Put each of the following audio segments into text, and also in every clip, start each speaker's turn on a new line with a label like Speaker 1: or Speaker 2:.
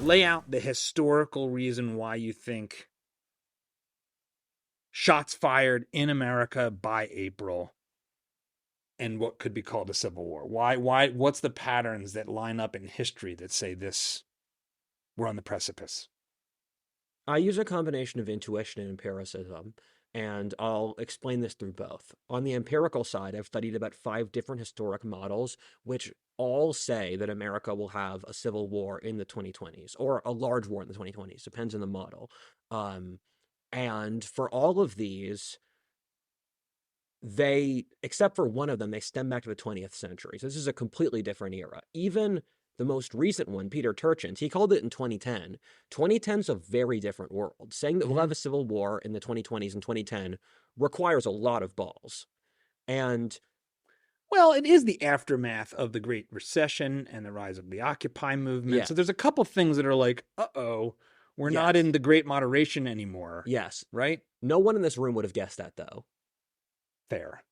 Speaker 1: lay out the historical reason why you think shots fired in America by April and what could be called a civil war. What's the patterns that line up in history that say this, we're on the precipice?
Speaker 2: I use a combination of intuition and empiricism, and I'll explain this through both. On the empirical side, I've studied about 5 different historic models, which all say that America will have a civil war in the 2020s, or a large war in the 2020s, depends on the model. Um, and for all of these, they, except for one of them, they stem back to the 20th century. So this is a completely different era. Even the most recent one, Peter Turchin's, he called it in 2010. 2010's a very different world. Saying that we'll
Speaker 1: Mm-hmm.
Speaker 2: have a civil war in the 2020s and 2010 requires a lot of balls. And
Speaker 1: Well, it is the aftermath of the Great Recession and the rise of the Occupy movement.
Speaker 2: yeah,
Speaker 1: So there's a couple things that are like, uh-oh, we're not
Speaker 2: yes,
Speaker 1: in the Great Moderation anymore,
Speaker 2: yes.
Speaker 1: right?
Speaker 2: No one in this room would have guessed that, though.
Speaker 1: Fair.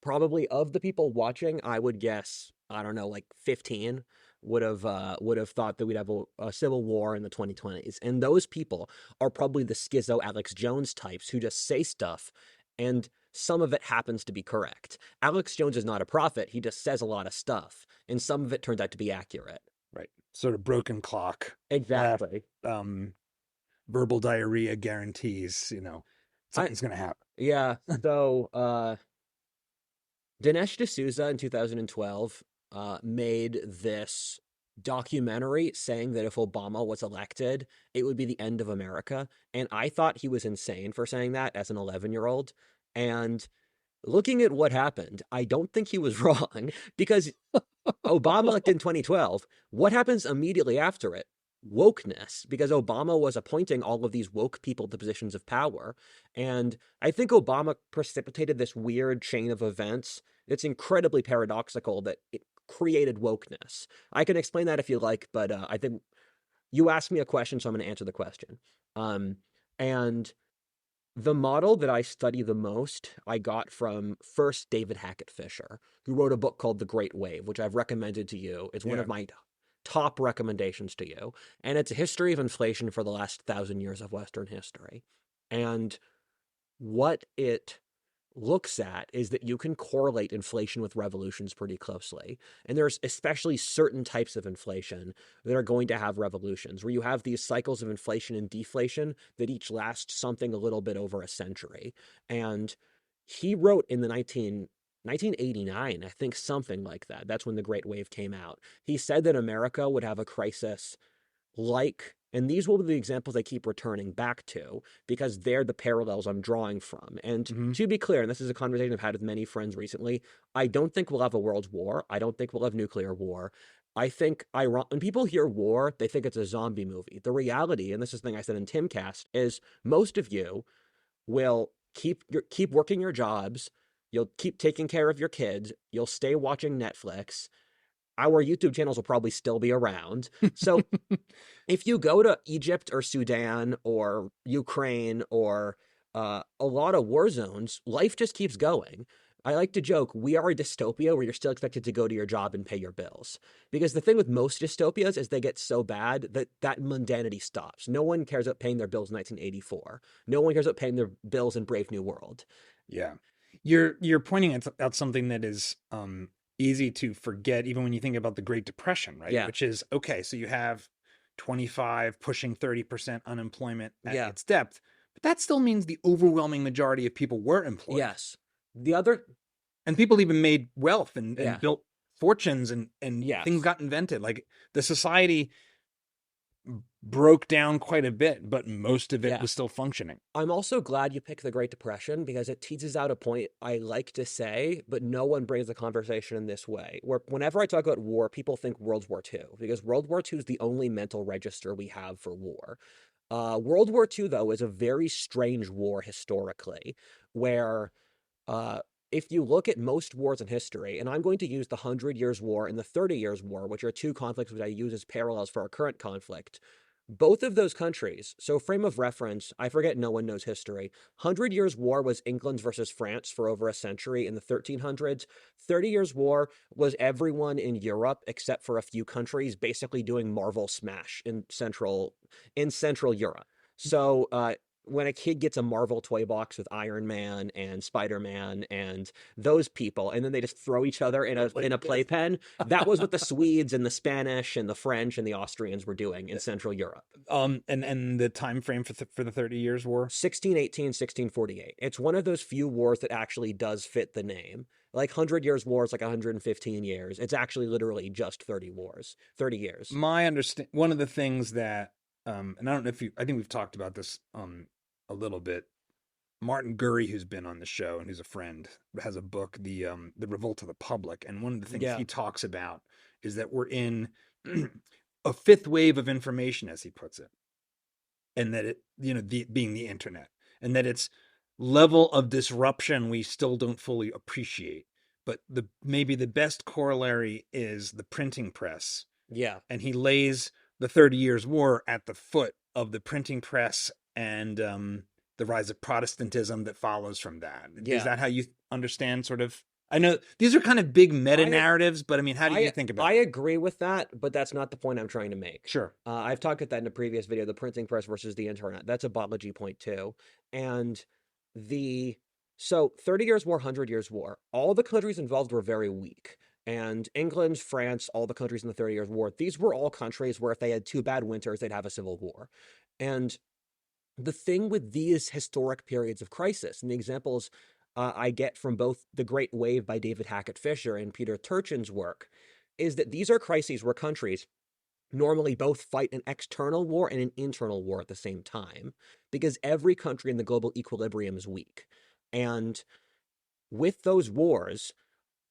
Speaker 2: Probably of the people watching, I would guess, I don't know, like 15 would have thought that we'd have a civil war in the 2020s. And those people are probably the schizo Alex Jones types who just say stuff and some of it happens to be correct. Alex Jones is not a prophet, he just says a lot of stuff, and some of it turns out to be accurate.
Speaker 1: Right. Sort of broken clock. Uh,
Speaker 2: Exactly.
Speaker 1: um, verbal diarrhea guarantees,
Speaker 2: I
Speaker 1: something's going to happen.
Speaker 2: yeah, so Dinesh D'Souza in 2012 made this documentary saying that if Obama was elected, it would be the end of America. And I thought he was insane for saying that as an 11-year-old. And looking at what happened, I don't think he was wrong because Obama elected in 2012. What happens immediately after it? Wokeness, because Obama was appointing all of these woke people to positions of power. And I think Obama precipitated this weird chain of events. It's incredibly paradoxical that it created wokeness. I can explain that if you like, but I think you asked me a question, so I'm going to answer the question. Um, and the model that I study the most, I got from first David Hackett Fisher, who wrote a book called The Great Wave, which I've recommended to you. It's one
Speaker 1: Yeah.
Speaker 2: of my top recommendations to you. And it's a history of inflation for the last 1,000 years of Western history. And what it looks at is that you can correlate inflation with revolutions pretty closely. And there's especially certain types of inflation that are going to have revolutions, where you have these cycles of inflation and deflation that each last something a little bit over a century. And he wrote in the 1989, I think something like that. That's when the Great Wave came out. He said that America would have a crisis like, and these will be the examples I keep returning back to because they're the parallels I'm drawing from. And
Speaker 1: Mm-hmm.
Speaker 2: to be clear, and this is a conversation I've had with many friends recently, I don't think we'll have a world war. I don't think we'll have nuclear war. I think when people hear war, they think it's a zombie movie. The reality, and this is the thing I said in Timcast, is most of you will keep working your jobs. You'll keep taking care of your kids. You'll stay watching Netflix. Our YouTube channels will probably still be around. So if you go to Egypt or Sudan or Ukraine or a lot of war zones, life just keeps going. I like to joke, we are a dystopia where you're still expected to go to your job and pay your bills. Because the thing with most dystopias is they get so bad that that mundanity stops. No one cares about paying their bills in 1984. No one cares about paying their bills in Brave New World.
Speaker 1: Yeah. You're pointing out something that is easy to forget even when you think about the Great Depression, right?
Speaker 2: Yeah,
Speaker 1: Which is okay, so you have 25 pushing 30% unemployment at
Speaker 2: yeah,
Speaker 1: its depth, but that still means the overwhelming majority of people were employed.
Speaker 2: yes. The other,
Speaker 1: And people even made wealth and
Speaker 2: yeah,
Speaker 1: built fortunes and things
Speaker 2: yes.
Speaker 1: got invented. Like the society broke down quite a bit, but most of it
Speaker 2: Yeah.
Speaker 1: was still functioning.
Speaker 2: I'm also glad you picked the Great Depression because it teases out a point I like to say, but no one brings the conversation in this way. Where whenever I talk about war, people think World War II because World War II is the only mental register we have for war. World War II, though, is a very strange war historically, where uh, if you look at most wars in history, and I'm going to use the Hundred Years' War and the 30 Years' War, which are two conflicts which I use as parallels for our current conflict, Both of those countries, so frame of reference, I forget, no one knows history. 100 Years' War was England versus France for over a century in the 1300s. 30 Years' War was everyone in Europe except for a few countries basically doing Marvel Smash in Central Europe. So when a kid gets a Marvel toy box with Iron Man and Spider-Man and those people, and then they just throw each other in a playpen, that was what the Swedes and the Spanish and the French and the Austrians were doing in Central Europe.
Speaker 1: And the time frame for the 30 Years' War.
Speaker 2: 1618, 1648. It's one of those few wars that actually does fit the name. Like 100 Years' War is like 115 years. It's actually literally just 30 years.
Speaker 1: One of the things that, and I don't know if I think we've talked about this a little bit. Martin Gurry, who's been on the show and who's a friend, has a book, the Revolt of the Public, and one of the things
Speaker 2: Yeah.
Speaker 1: he talks about is that we're in a fifth wave of information, as he puts it, and that it, being the internet, and that its level of disruption we still don't fully appreciate. But maybe the best corollary is the printing press,
Speaker 2: Yeah.
Speaker 1: and he lays the 30 Years' War at the foot of the printing press and the rise of Protestantism that follows from that. Is
Speaker 2: Yeah.
Speaker 1: that how you understand sort of? I know these are kind of big meta
Speaker 2: I
Speaker 1: narratives, but I mean, how do you
Speaker 2: I
Speaker 1: think about
Speaker 2: I
Speaker 1: it?
Speaker 2: agree with that, but that's not the point I'm trying to make.
Speaker 1: Sure.
Speaker 2: I've talked about that in a previous video, the printing press versus the internet. That's a biology point too. And the so 30 Years' War, 100 Years' War, all the countries involved were very weak. And England, France, all the countries in the 30 Years' War, these were all countries where if they had two bad winters, they'd have a civil war. And the thing with these historic periods of crisis, and the examples I get from both The Great Wave by David Hackett Fisher and Peter Turchin's work, is that these are crises where countries normally both fight an external war and an internal war at the same time, because every country in the global equilibrium is weak. And with those wars,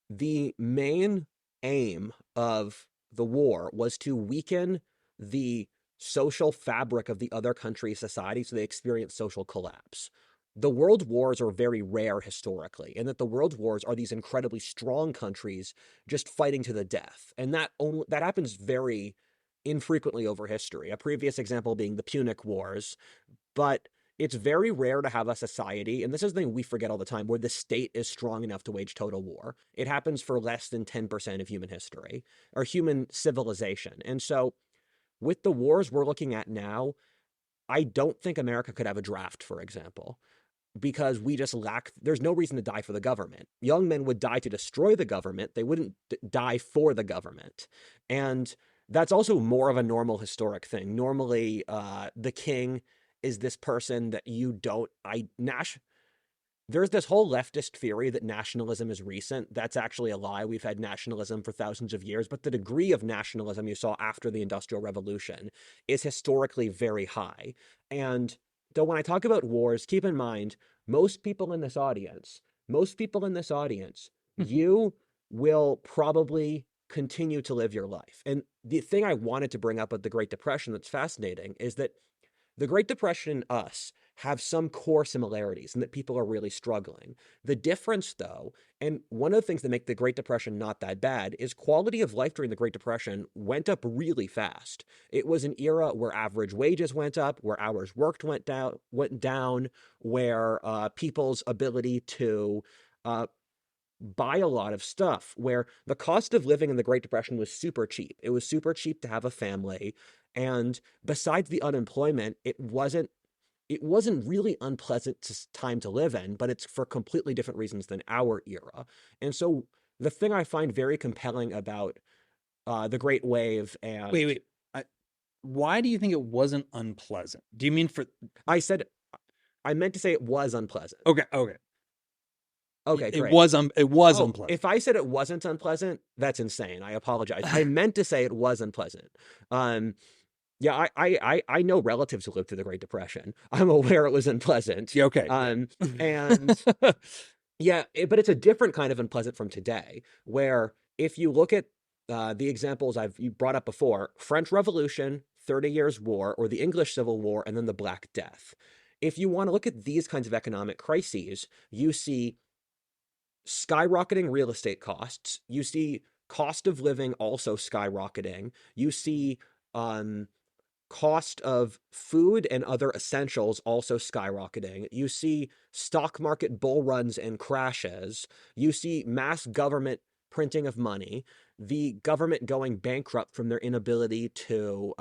Speaker 2: the main aim of the war was to weaken the social fabric of the other country's society so they experience social collapse. The world wars are very rare historically, and that the world wars are these incredibly strong countries just fighting to the death. And that happens very infrequently over history. A previous example being the Punic Wars, but it's very rare to have a society, and this is the thing we forget all the time, where the state is strong enough to wage total war. It happens for less than 10% of human history or human civilization. And so, with the wars we're looking at now, I don't think America could have a draft, for example, because we just lack, there's no reason to die for the government. Young men would die to destroy the government, they wouldn't die for the government. And that's also more of a normal historic thing. Normally, the king is this person that you don't, there's this whole leftist theory that nationalism is recent. That's actually a lie. We've had nationalism for thousands of years, but the degree of nationalism you saw after the Industrial Revolution is historically very high. And so when I talk about wars, keep in mind, most people in this audience, you will probably continue to live your life. And the thing I wanted to bring up with the Great Depression that's fascinating is that the Great Depression and us have some core similarities and that people are really struggling. The difference, though, and one of the things that make the Great Depression not that bad is quality of life during the Great Depression went up really fast. It was an era where average wages went up, where hours worked went down, where people's ability to uh, buy a lot of stuff, where the cost of living in the Great Depression was super cheap. It was super cheap to have a family. And besides the unemployment, it wasn't really unpleasant time to live in, but it's for completely different reasons than our era. And so the thing I find very compelling about the Great Wave and
Speaker 1: Wait. Why do you think it wasn't unpleasant? Do you mean for?
Speaker 2: I said I meant to say it was unpleasant.
Speaker 1: Okay. Okay.
Speaker 2: Okay,
Speaker 1: It
Speaker 2: great.
Speaker 1: was. It was
Speaker 2: Oh,
Speaker 1: unpleasant.
Speaker 2: if I said it wasn't unpleasant, that's insane. I apologize. I meant to say it was unpleasant. Um, yeah, I know relatives who lived through the Great Depression. I'm aware it was unpleasant.
Speaker 1: Yeah. Okay.
Speaker 2: And
Speaker 1: Yeah.
Speaker 2: yeah, but it's a different kind of unpleasant from today, where if you look at the examples you brought up before, French Revolution, 30 Years' War, or the English Civil War, and then the Black Death. If you want to look at these kinds of economic crises, you see skyrocketing real estate costs. You see cost of living also skyrocketing. You see um, cost of food and other essentials also skyrocketing. You see stock market bull runs and crashes. You see mass government printing of money, the government going bankrupt from their inability to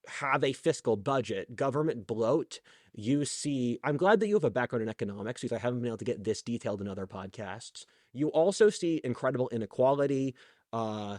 Speaker 2: have a fiscal budget, government bloat. You see, I'm glad that you have a background in economics because I haven't been able to get this detailed in other podcasts. You also see incredible inequality. Uh,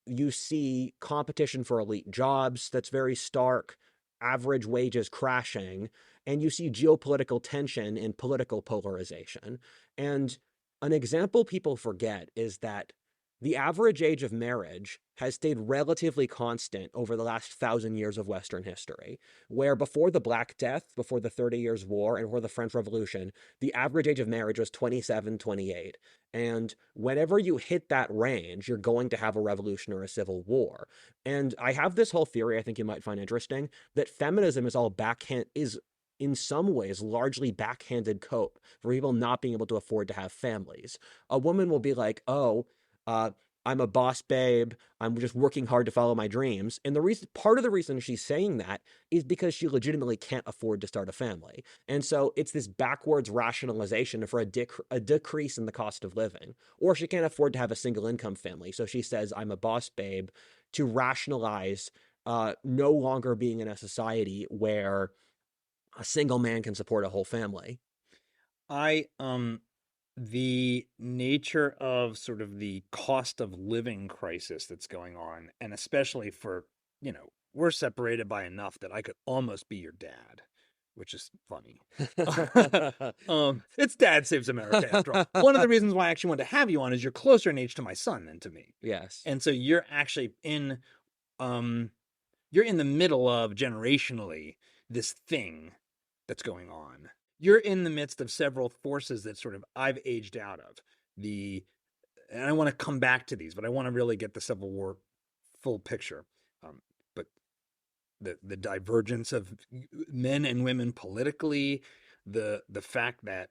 Speaker 2: you see competition for elite jobs that's very stark, average wages crashing, and you see geopolitical tension and political polarization. And an example people forget is that the average age of marriage has stayed relatively constant over the last 1,000 years of Western history, where before the Black Death, before the 30 Years' War, and before the French Revolution, the average age of marriage was 27, 28. And whenever you hit that range, you're going to have a revolution or a civil war. And I have this whole theory I think you might find interesting that feminism is all backhand, is in some ways largely backhanded cope for people not being able to afford to have families. A woman will be like, oh, uh, I'm a boss babe. I'm just working hard to follow my dreams. And the reason, part of the reason she's saying that is because she legitimately can't afford to start a family. And so it's this backwards rationalization for a decrease in the cost of living. Or she can't afford to have a single income family. So she says, I'm a boss babe to rationalize no longer being in a society where a single man can support a whole family.
Speaker 1: I the nature of sort of the cost of living crisis that's going on, and especially for, we're separated by enough that I could almost be your dad, which is funny. It's Dad Saves America after all. One of the reasons why I actually wanted to have you on is you're closer in age to my son than to me.
Speaker 2: Yes.
Speaker 1: And so you're actually um you're in the middle of generationally this thing that's going on. You're in the midst of several forces that sort of I've aged out of. The and I want to come back to these, but I want to really get the Civil War full picture. But the divergence of men and women politically, the fact that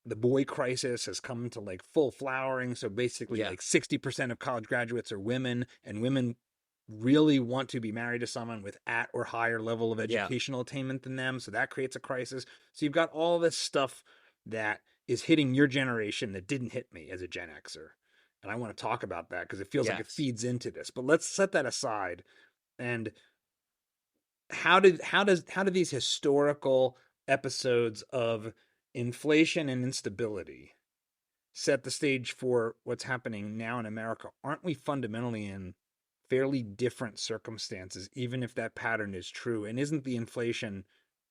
Speaker 1: the boy crisis has come to like full flowering. So basically,
Speaker 2: Yeah.
Speaker 1: like 60% of college graduates are women, and women really want to be married to someone with at or higher level of
Speaker 2: Yeah.
Speaker 1: educational attainment than them. So that creates a crisis. So you've got all this stuff that is hitting your generation that didn't hit me as a Gen Xer. And I want to talk about that because it feels like it
Speaker 2: Yes.
Speaker 1: feeds into this. But let's set that aside. And how do these historical episodes of inflation and instability set the stage for what's happening now in America? Aren't we fundamentally in fairly different circumstances, even if that pattern is true? And isn't the inflation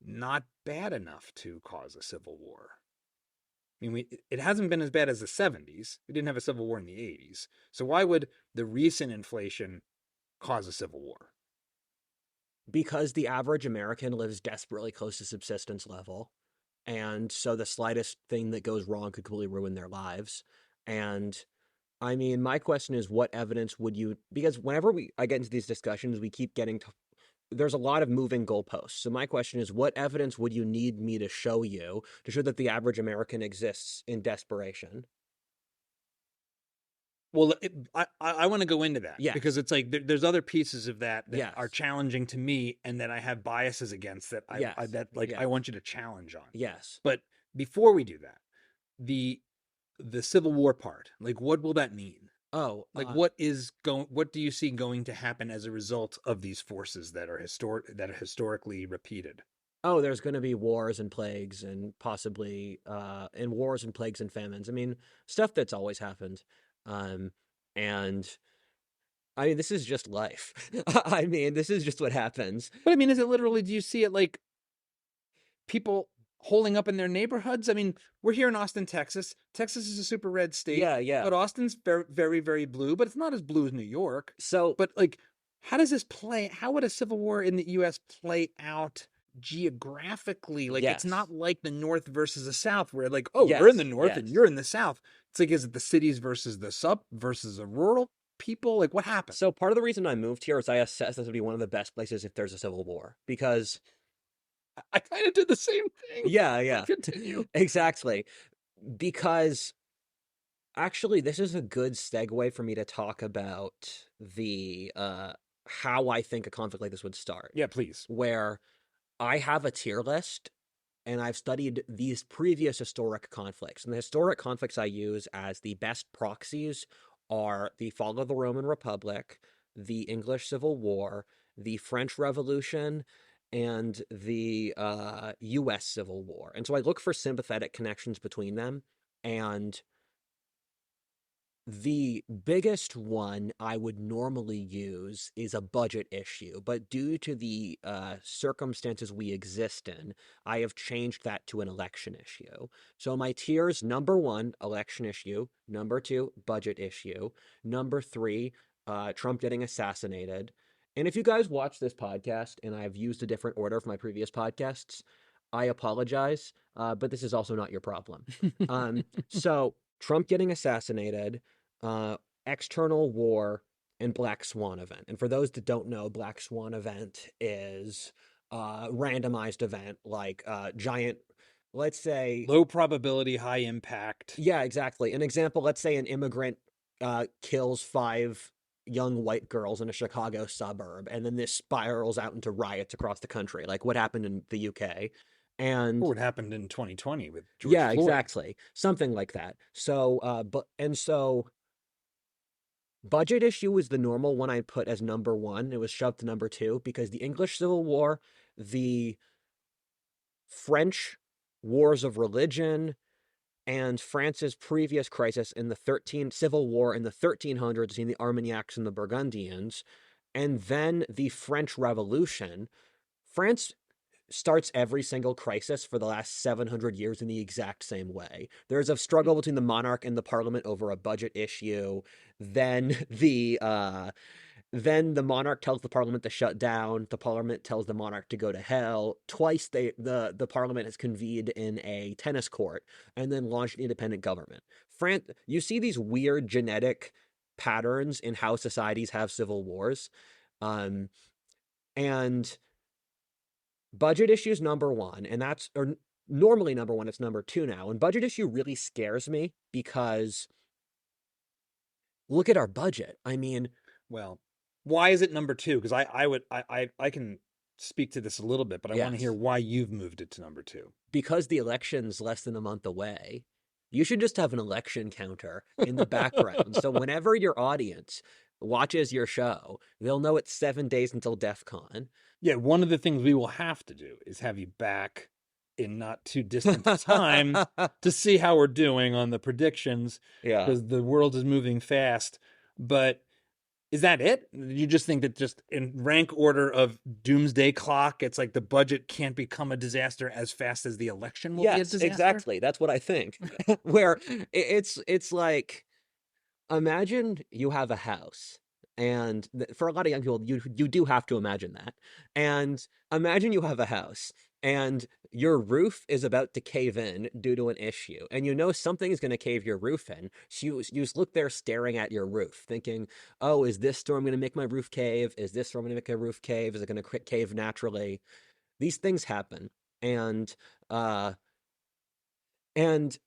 Speaker 1: not bad enough to cause a civil war? I mean, it hasn't been as bad as the 70s. We didn't have a civil war in the 80s. So why would the recent inflation cause a civil war?
Speaker 2: Because the average American lives desperately close to subsistence level. And so the slightest thing that goes wrong could completely ruin their lives. And I mean, my question is, what evidence would you, because whenever I get into these discussions, we keep getting to, there's a lot of moving goalposts. So my question is, what evidence would you need me to show you to show that the average American exists in desperation?
Speaker 1: Well, I want to go into that because
Speaker 2: Yes.
Speaker 1: it's like there's other pieces of that are
Speaker 2: Yes.
Speaker 1: challenging to me and that I have biases against that
Speaker 2: Yes.
Speaker 1: I
Speaker 2: Yes.
Speaker 1: want you to challenge on.
Speaker 2: Yes.
Speaker 1: But before we do that, the the Civil War part, like what will that mean?
Speaker 2: Oh,
Speaker 1: Like what do you see going to happen as a result of these forces that are historically repeated?
Speaker 2: oh, there's going to be wars and plagues and possibly and wars and plagues and famines. I mean, stuff that's always happened. Um, and I mean, this is just life. I mean, this is just what happens.
Speaker 1: But I mean, is it literally, do you see it like people holding up in their neighborhoods? I mean, we're here in Austin, Texas. Texas is a super red state,
Speaker 2: Yeah, yeah.
Speaker 1: but Austin's very, very, very blue, but it's not as blue as New York.
Speaker 2: So,
Speaker 1: But like, how does this play? How would a civil war in the US play out geographically? Like, it's
Speaker 2: yes.
Speaker 1: not like the North versus the South, where like, oh, we're in the
Speaker 2: Yes,
Speaker 1: North and
Speaker 2: yes.
Speaker 1: you're in the South. It's like, is it the cities versus the sub versus the rural people? Like, what happened?
Speaker 2: So part of the reason I moved here is I assessed this would be one of the best places if there's a civil war because
Speaker 1: I kind of did the same thing.
Speaker 2: yeah,
Speaker 1: But
Speaker 2: yeah.
Speaker 1: continue.
Speaker 2: Exactly. Because actually this is a good segue for me to talk about the how I think a conflict like this would start,
Speaker 1: Yeah, please.
Speaker 2: where I have a tier list and I've studied these previous historic conflicts. And the historic conflicts I use as the best proxies are the fall of the Roman Republic, the English Civil War, the French Revolution, and the US Civil War. And so I look for sympathetic connections between them. And the biggest one I would normally use is a budget issue, but due to the circumstances we exist in, I have changed that to an election issue. So my tiers: number one, election issue; number two, budget issue; number three, Trump getting assassinated. And if you guys watch this podcast and I've used a different order for my previous podcasts, I apologize, but this is also not your problem. So Trump getting assassinated, uh, external war, and Black Swan event. And for those that don't know, Black Swan event is a randomized event, like giant, let's say,
Speaker 1: Low probability, high impact.
Speaker 2: yeah, exactly. An example, let's say an immigrant kills five young white girls in a Chicago suburb, and then this spirals out into riots across the country, like what happened in the UK.
Speaker 1: Or
Speaker 2: And
Speaker 1: what happened in 2020 with George
Speaker 2: yeah,
Speaker 1: Floyd.
Speaker 2: exactly. Something like that. So, so budget issue was the normal one I put as number one. It was shoved to number two because the English Civil War, the French wars of religion, and France's previous crisis in the 13th Civil War in the 1300s between the Armagnacs and the Burgundians, and then the French Revolution. France starts every single crisis for the last 700 years in the exact same way. There's a struggle between the monarch and the parliament over a budget issue. Then the monarch tells the parliament to shut down. The parliament tells the monarch to go to hell. Twice the parliament has convened in a tennis court and then launched an independent government. You see these weird genetic patterns in how societies have civil wars. Um, and budget issue is number one, and that's or normally number one, it's number two now. And budget issue really scares me because look at our budget. I mean,
Speaker 1: Well, why is it number two? Because I can speak to this a little bit, but I want to hear
Speaker 2: yes,
Speaker 1: why you've moved it to number two.
Speaker 2: because the election's less than a month away. You should just have an election counter in the background. So whenever your audience watches your show, they'll know it's 7 days until DEF CON.
Speaker 1: Yeah, one of the things we will have to do is have you back in not too distant a time to see how we're doing on the predictions
Speaker 2: Yeah.
Speaker 1: because the world is moving fast. But is that it? You just think that just in rank order of doomsday clock, it's like the budget can't become a disaster as fast as the election will be a
Speaker 2: Yes,
Speaker 1: disaster?
Speaker 2: exactly. That's what I think. Where it's like, imagine you have a house, and for a lot of young people, you do have to imagine that. And imagine you have a house, and your roof is about to cave in due to an issue, and you know something is going to cave your roof in. So you just look there staring at your roof, thinking, "Oh, is this storm going to make my roof cave? Is this storm going to make a roof cave? Is it going to cave naturally?" These things happen, and uh, and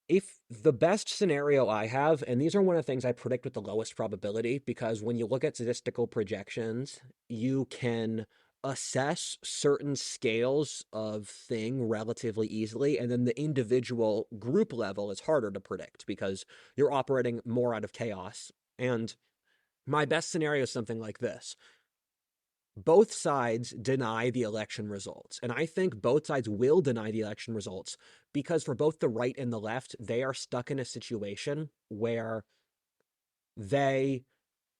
Speaker 2: if the best scenario I have, and these are one of the things I predict with the lowest probability, because when you look at statistical projections, you can assess certain scales of thing relatively easily, and then the individual group level is harder to predict because you're operating more out of chaos. And my best scenario is something like this: both sides deny the election results. And I think both sides will deny the election results because for both the right and the left, they are stuck in a situation where they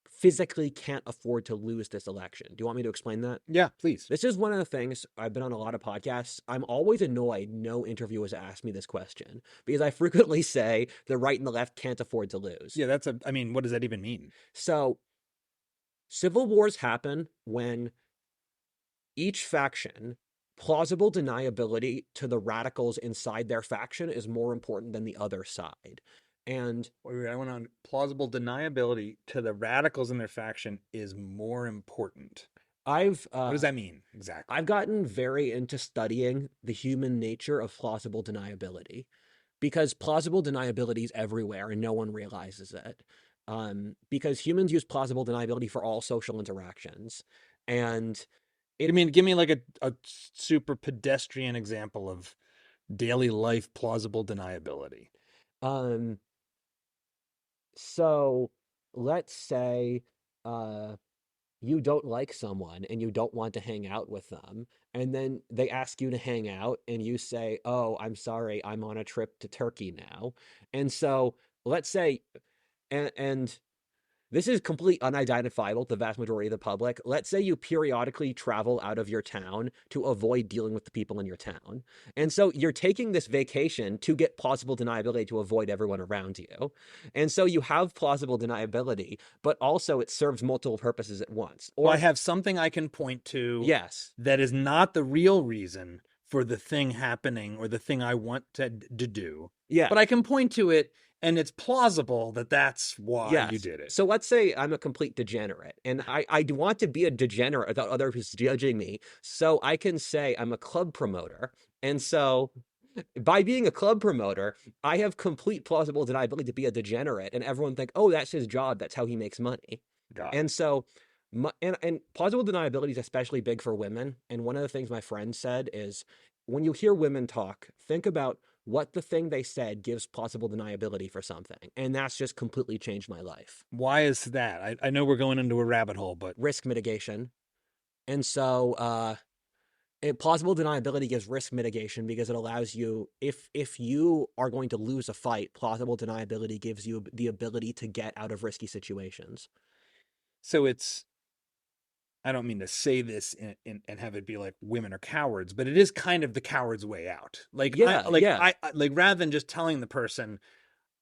Speaker 2: physically can't afford to lose this election. Do you want me to explain that?
Speaker 1: Yeah, please.
Speaker 2: This is one of the things. I've been on a lot of podcasts. I'm always annoyed no interviewers ask me this question because I frequently say the right and the left can't afford to lose.
Speaker 1: Yeah, I mean, what does that even mean?
Speaker 2: So civil wars happen when each faction, plausible deniability to the radicals inside their faction is more important than the other side. And
Speaker 1: I went on plausible deniability to the radicals in their faction is more important.
Speaker 2: I've
Speaker 1: What does
Speaker 2: uh,
Speaker 1: that mean exactly?
Speaker 2: I've gotten very into studying the human nature of plausible deniability because plausible deniability is everywhere and no one realizes it. because humans use plausible deniability for all social interactions. And
Speaker 1: I mean, give me like a super pedestrian example of daily life plausible deniability.
Speaker 2: um, so let's say uh, you don't like someone and you don't want to hang out with them, and then they ask you to hang out, and you say, "Oh, I'm sorry, I'm on a trip to Turkey now." And so let's say, and this is completely unidentifiable to the vast majority of the public. Let's say you periodically travel out of your town to avoid dealing with the people in your town. And so you're taking this vacation to get plausible deniability to avoid everyone around you. And so you have plausible deniability, but also it serves multiple purposes at once.
Speaker 1: So I
Speaker 2: Or,
Speaker 1: have something I can point to
Speaker 2: yes,
Speaker 1: that is not the real reason for the thing happening or the thing I want to do,
Speaker 2: yeah,
Speaker 1: but I can point to it and it's plausible that that's why you
Speaker 2: yes.
Speaker 1: did it.
Speaker 2: So let's say I'm a complete degenerate and I do want to be a degenerate without others judging me. So I can say I'm a club promoter. And so by being a club promoter, I have complete plausible deniability to be a degenerate, and everyone think, oh, that's his job. That's how he makes money.
Speaker 1: Got it.
Speaker 2: And so, and plausible deniability is especially big for women. And one of the things my friend said is, when you hear women talk, think about what the thing they said gives plausible deniability for something, and that's just completely changed my life.
Speaker 1: Why is that? I know we're going into a rabbit hole, but
Speaker 2: Risk mitigation, and so plausible deniability gives risk mitigation because it allows you, if you are going to lose a fight, plausible deniability gives you the ability to get out of risky situations.
Speaker 1: so it's, I don't mean to say this and have it be like women are cowards, but it is kind of the coward's way out. Like
Speaker 2: Yeah, yeah.
Speaker 1: I like rather than just telling the person,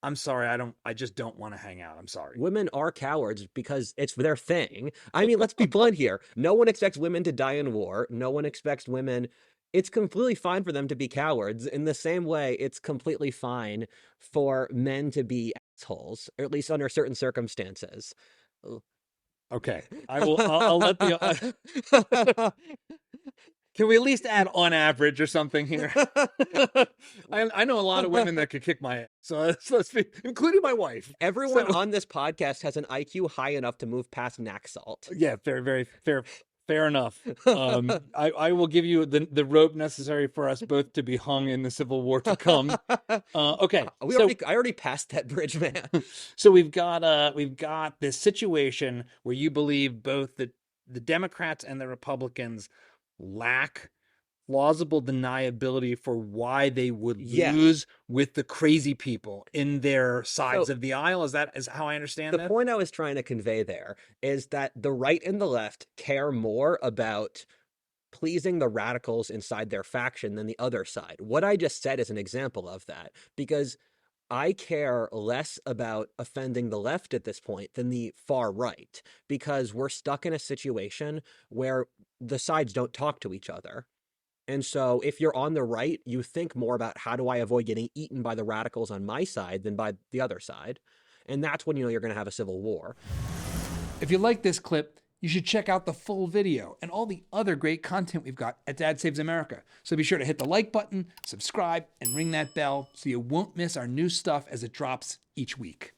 Speaker 1: I'm sorry, I just don't want to hang out. I'm sorry.
Speaker 2: Women are cowards because it's their thing. I mean, let's be blunt here. No one expects women to die in war. No one expects women. It's completely fine for them to be cowards. In the same way, it's completely fine for men to be assholes, or at least under certain circumstances.
Speaker 1: Okay, I'll let the. Can we at least add on average or something here? I know a lot of women that could kick my ass, so let's be, including my wife.
Speaker 2: Everyone
Speaker 1: So
Speaker 2: on this podcast has an IQ high enough to move past knack salt.
Speaker 1: yeah, very fair enough. I will give you the rope necessary for us both to be hung in the Civil War to come. Okay, so
Speaker 2: I already passed that bridge, man.
Speaker 1: so we've got this situation where you believe both the Democrats and the Republicans lack plausible deniability for why they would
Speaker 2: Yes.
Speaker 1: lose with the crazy people in their sides
Speaker 2: So
Speaker 1: of the aisle. Is how I understand
Speaker 2: the
Speaker 1: this?
Speaker 2: point I was trying to convey there is that the right and the left care more about pleasing the radicals inside their faction than the other side. What I just said is an example of that because I care less about offending the left at this point than the far right because we're stuck in a situation where the sides don't talk to each other. And so if you're on the right, you think more about how do I avoid getting eaten by the radicals on my side than by the other side. And that's when you know you're going to have a civil war.
Speaker 1: If you like this clip, you should check out the full video and all the other great content we've got at Dad Saves America. So be sure to hit the like button, subscribe, and ring that bell so you won't miss our new stuff as it drops each week.